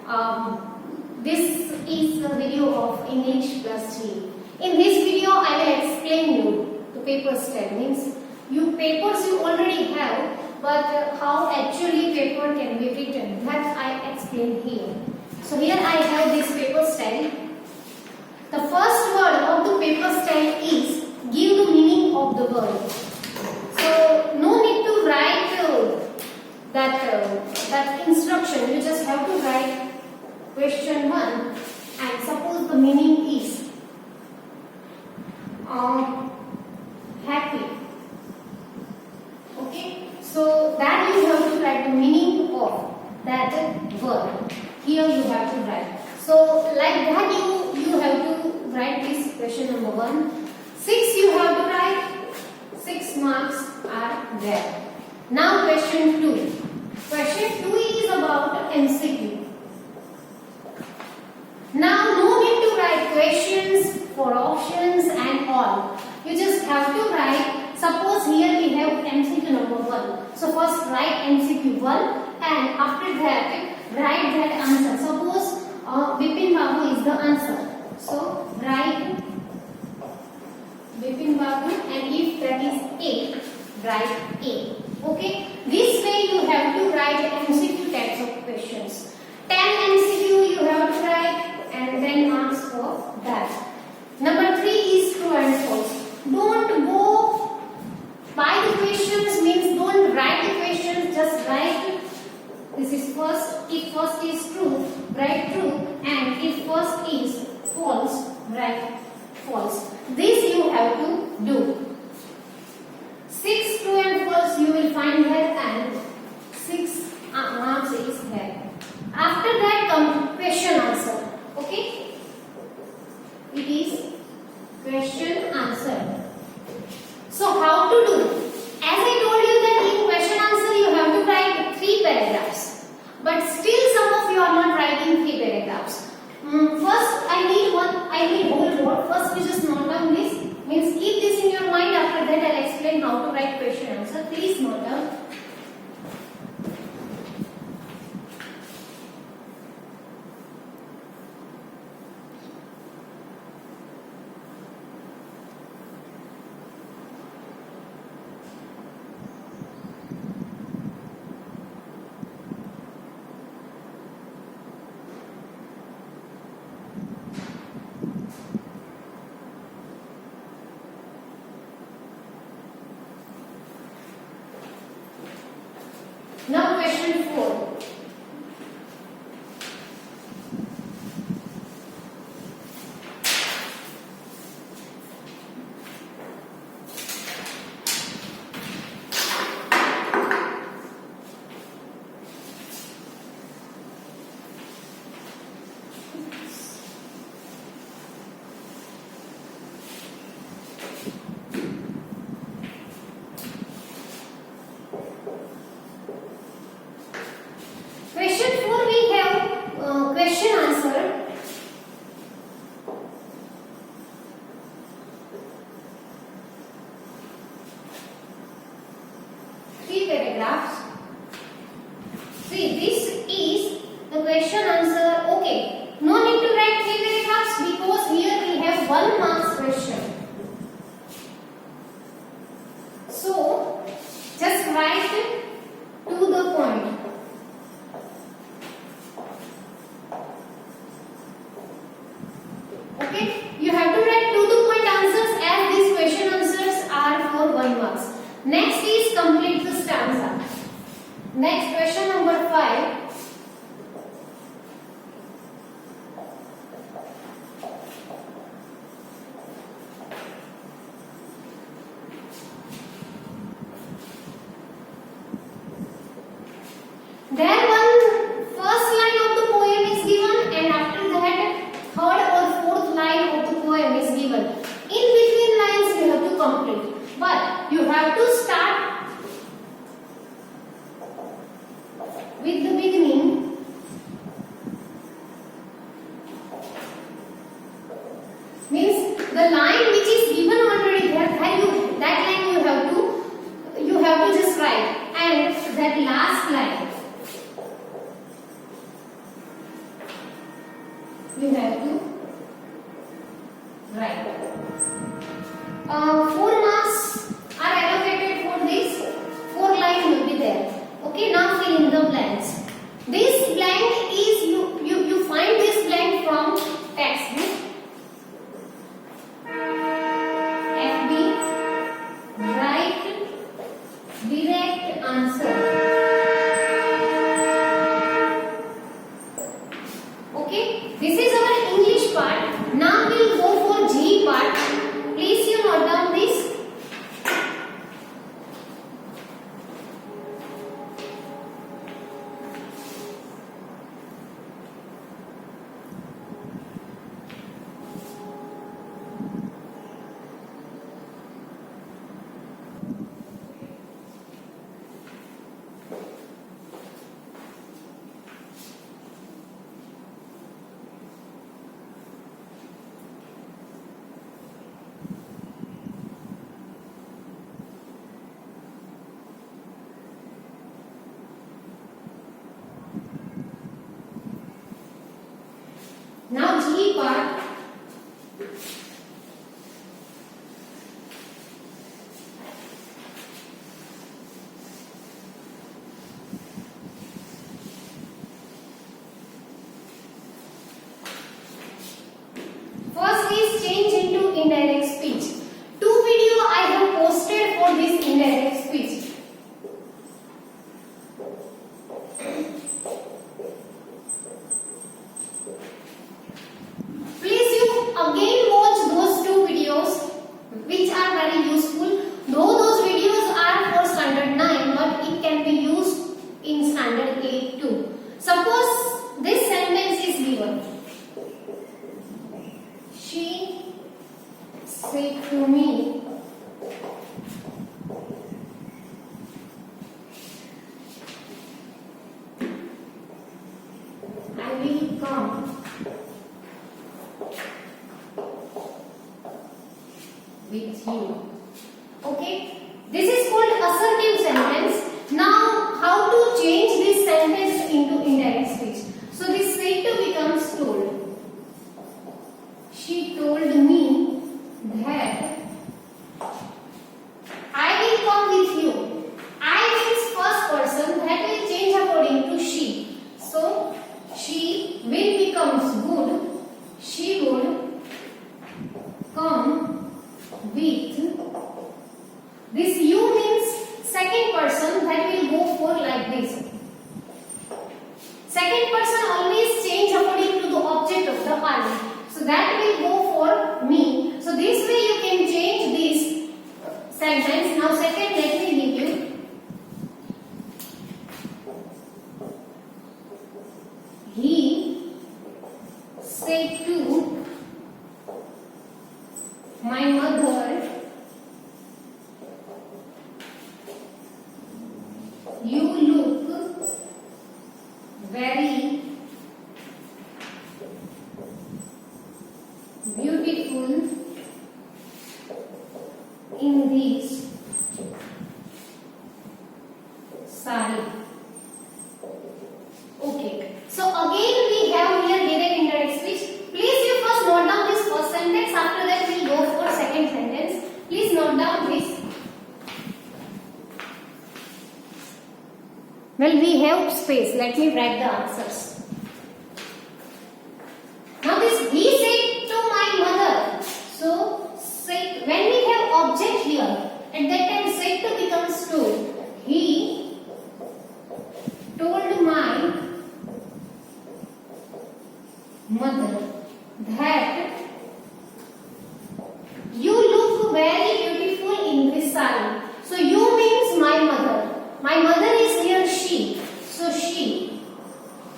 This is a video of English plus 3. In this video, I will explain you the paper style. Means papers you already have, but how actually paper can be written. That I explain here. So here I have this paper style. The first word of the paper style is give the meaning of the word. So no need to write that instruction. You just have to write question 1 and suppose the meaning is happy. Okay, so that you have to write the meaning of that word. Here you have to write. So like that you have to write this question number 1. 6 you have to write. 6 marks are there. Now question 2. Question 2 is about MCQ. Now no need to write questions for options and all. You just have to write. Suppose here we have MCQ number 1. So first write MCQ 1 and after that write that answer. Suppose Bipin Babu is the answer. So write Bipin Babu and if that is A, write A. Okay. This way you have to write MCQ types of questions. 10 MCQ you have to write and then marks for that. Number 3 is true and false. Don't go by the questions, means don't write the questions, just write this is first. If first is true, write true, and if first is false, write false. This you have to do. 6 true and false you will find here and 6 marks is here. After that comes question answer. Okay? It is question answer. So how to do? As I told you that in question answer you have to write 3 paragraphs. But still some of you are not writing 3 paragraphs. First I need whole word. First you just note down this. Means keep this in your mind. After that I will explain how to write question answer. Please note down. Now question 4. Question 4 we have question answer. Three paragraphs. See, this is the question answer. Okay, no need to write 3 paragraphs because here we have 1 marks question. So just write to the point. Okay, you have to write to the point answers as these question answers are for 1 marks. Next is complete the stanza. Next question number 5. There first line of the poem is given and after that third or 4th line of the poem is given. In between lines you have to complete. But you have to start with the beginning. Direct answer. Okay, this is our English part. Now we'll go for G part. Please you note down this. Now G part. First is change into indirect speech. Two video I have posted for this indirect speech. Please you again watch those two videos which are very useful. Though those videos are for standard 9 but it can be used in standard 8 too. Suppose this sentence is given. She said to me, I will come with you. Okay, this is called assertive sentence. Now, how to change this sentence into indirect speech? So this said to becomes told. She told me that I will come with you. I means first person, that will change according to she. So she will becomes good. She would come with. This you means second person, that will go for like this. Second person always change according to the object of the argument. So that will go for me. So this way you can change this sentence. Now second, let me give you. He said to my mother, you look very beautiful in this sari. Okay. So again we have here direct indirect speech. Please you first note down this first sentence. After that we will go for second sentence. Please note down this. Well, we have space. Let me write the answers. Now this he said to my mother. So said, when we have object here, at that time said to becomes told. He told my mother that you look very beautiful in this sari. So you means my mother. My mother is here she. So she.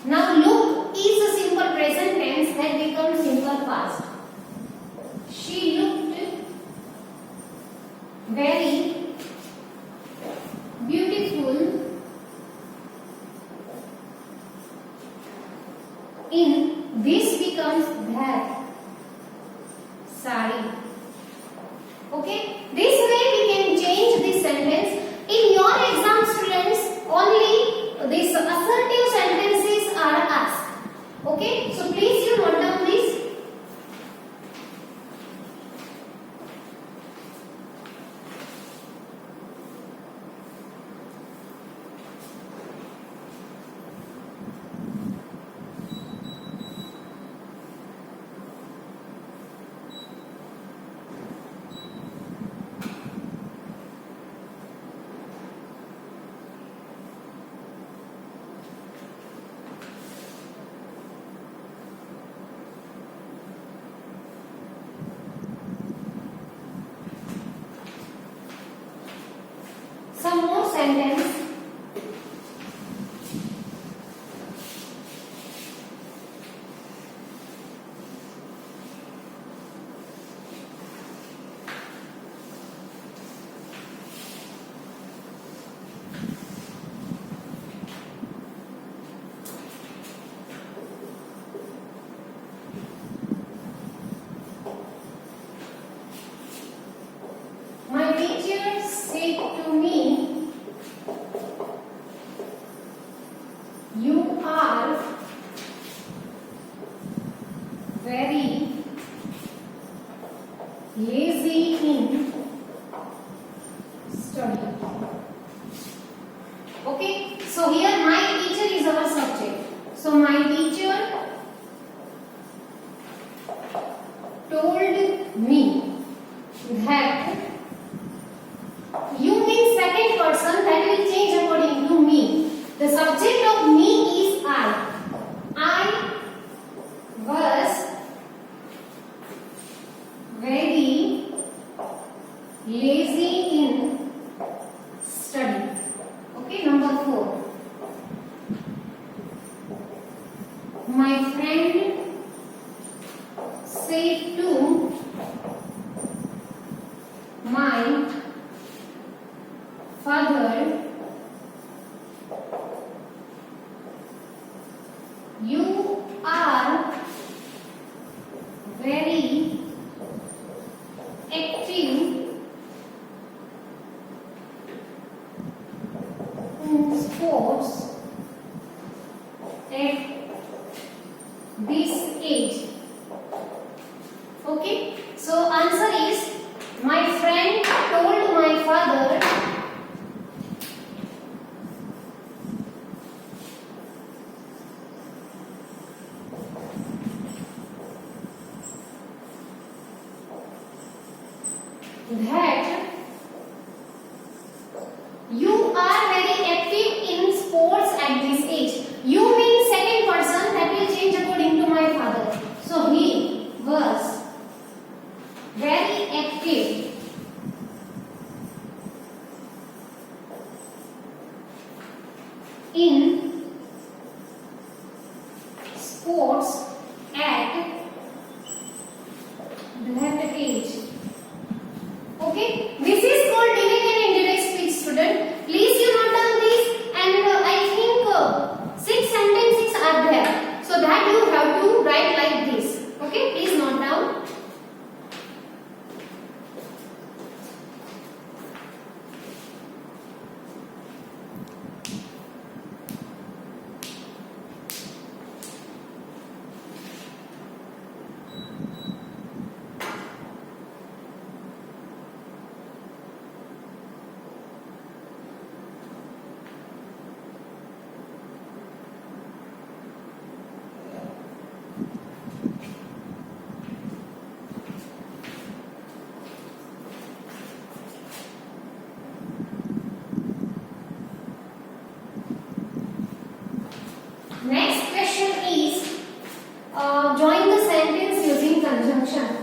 Now look is a simple present tense, that becomes simple past. She looked very beautiful in this becomes that sari. Okay, this way we can change this sentence. In your exam, students, only these assertive sentences are asked. Okay, so please you note down this. sentence. My teacher said to me, you are very lazy in study. Okay, so here my teacher is our subject. So my teacher told me that. You mean second person, that will change according to me. The subject of me is I. I was very lazy in study. Okay, number 4. My friend said to my father, you are very active in sports at this age. Okay, so answer is my friend told my father that you are very active in sports at this age. You mean second person, that will change according to my father. So he was very active in sports at that age. Okay, this is called direct and indirect speech, student. Please you note down this, and I think 6 sentences are there, so that you have to write like this. Okay, please note down. Next question is join the sentence using conjunction.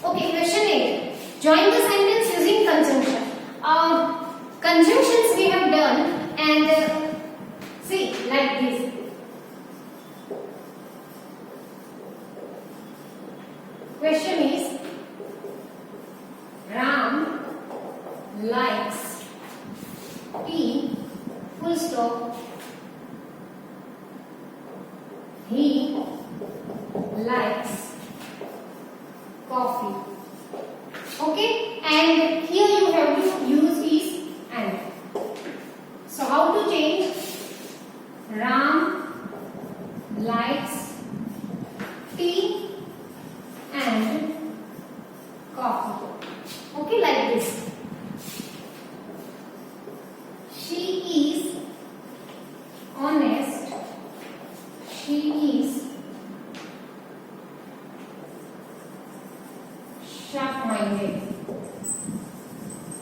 Okay, question 8. Join the sentence using conjunction. Conjunctions we have done, and see like this. Question is Ram likes tea, full stop. He likes coffee. Okay, and here you have to use is and. So how to change? Ram likes tea and coffee. Okay, like this. She is honest she is sharp-minded.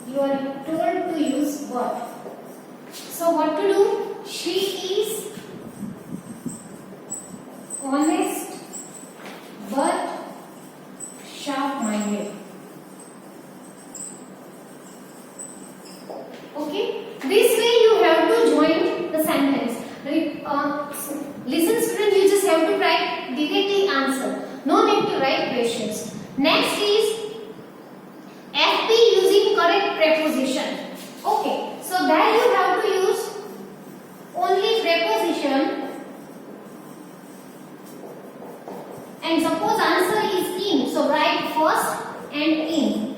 You are told to use what? So what to do? She is honest but sharp-minded. Okay, this way you have to join the sentence. Listen student, you just have to write directly answer. No need to write questions. Next is FP using correct preposition. Okay, so there you have to use only preposition, and suppose answer is in, so write first and in.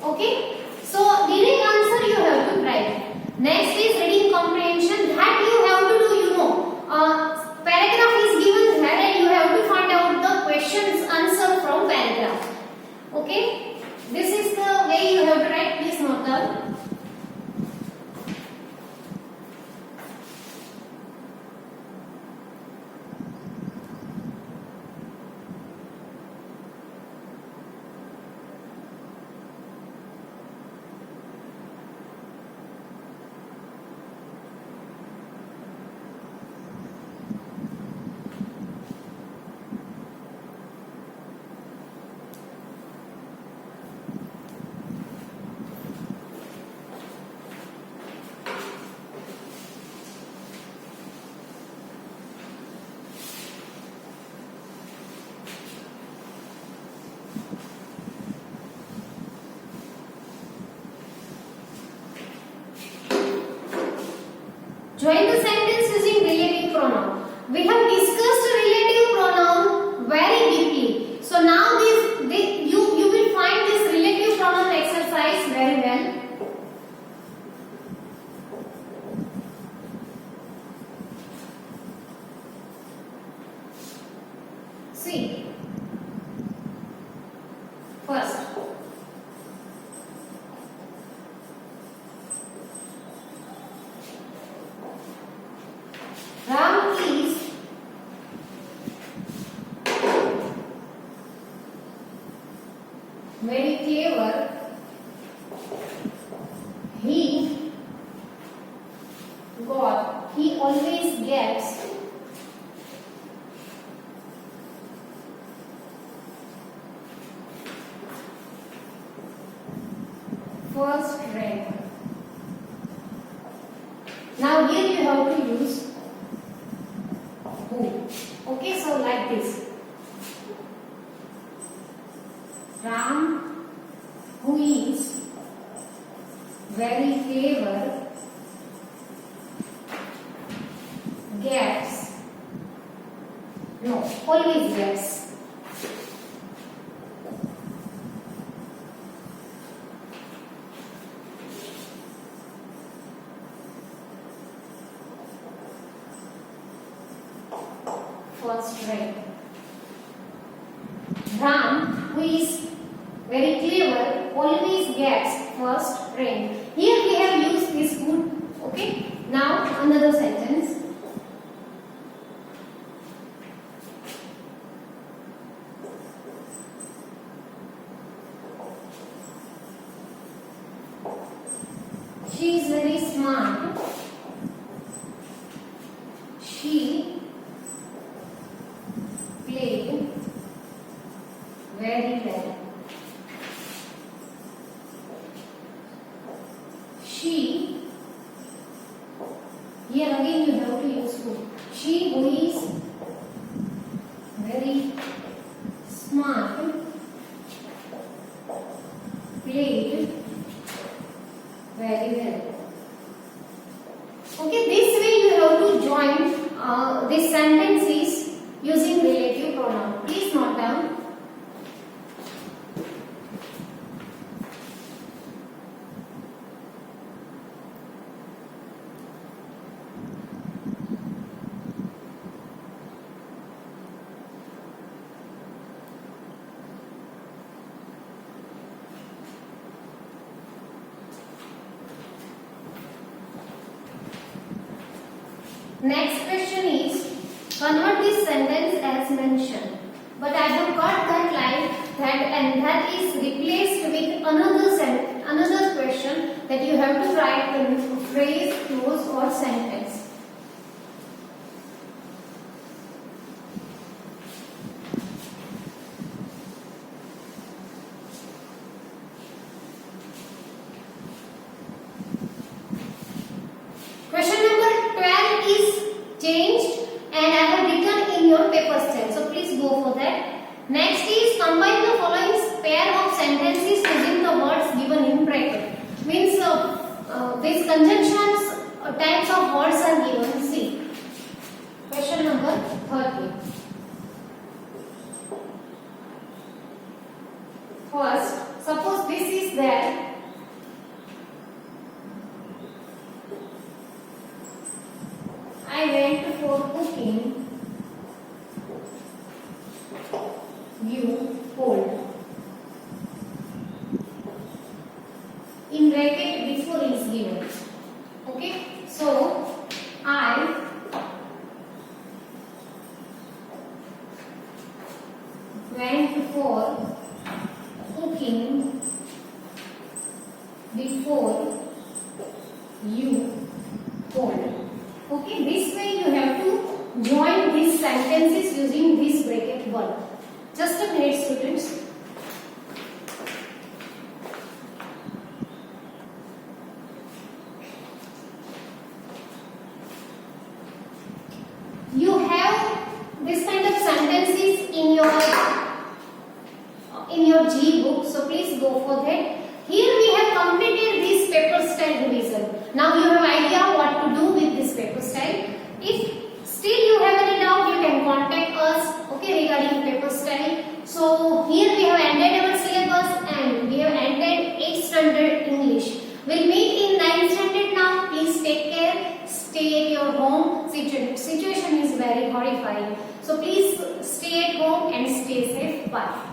Okay, so direct answer you have to write. Next is reading comprehension. That you have to do, paragraph is given here and you have to find out the question's answer from paragraph. Okay, this is the way you have to write. Please note down. Join the sentence using relative pronoun. We have discussed relative pronoun very deeply. So now you will find this relative pronoun exercise very well. See, first, Ram is very clever. He always gets first rank. Now here you have to use who. Okay, so like this. Ram, who is very clever, gets, no, always gets. First rank. Ram, who is very clever, always gets first rank. Here we have used this good. Okay. Now another sentence. She is very smart. She played very well. She, here again you have to use who. She who is very smart played very well. Okay, this way you have to join these sentences using relative pronoun. Please note down. Next question is, convert this sentence as mentioned. But I have got that line and that is replaced with another question that you have to write the phrase, clause or sentence. Question number 12 is changed and I have written in your paper style. So please go for that. Next is combine the following pair of sentences using the words given in bracket. Means these conjunctions types of words are given. See. Question number 30. First, suppose this is there. I went for cooking, you hold. In bracket before is given. Okay, so I went for cooking before you hold. Okay, this way you have to join these sentences using this bracket word. Just a minute, students. You have this kind of sentences in your G book, so please go for that. Here we have completed this paper style revision. Now you have idea what to do with this paper style. If still you have any doubt, you can contact us, okay, regarding paper style. So here we have ended our syllabus and we have ended 8th standard English. We'll meet in 9th standard now. Please take care. Stay at your home. Situation is very horrifying. So please stay at home and stay safe. Bye.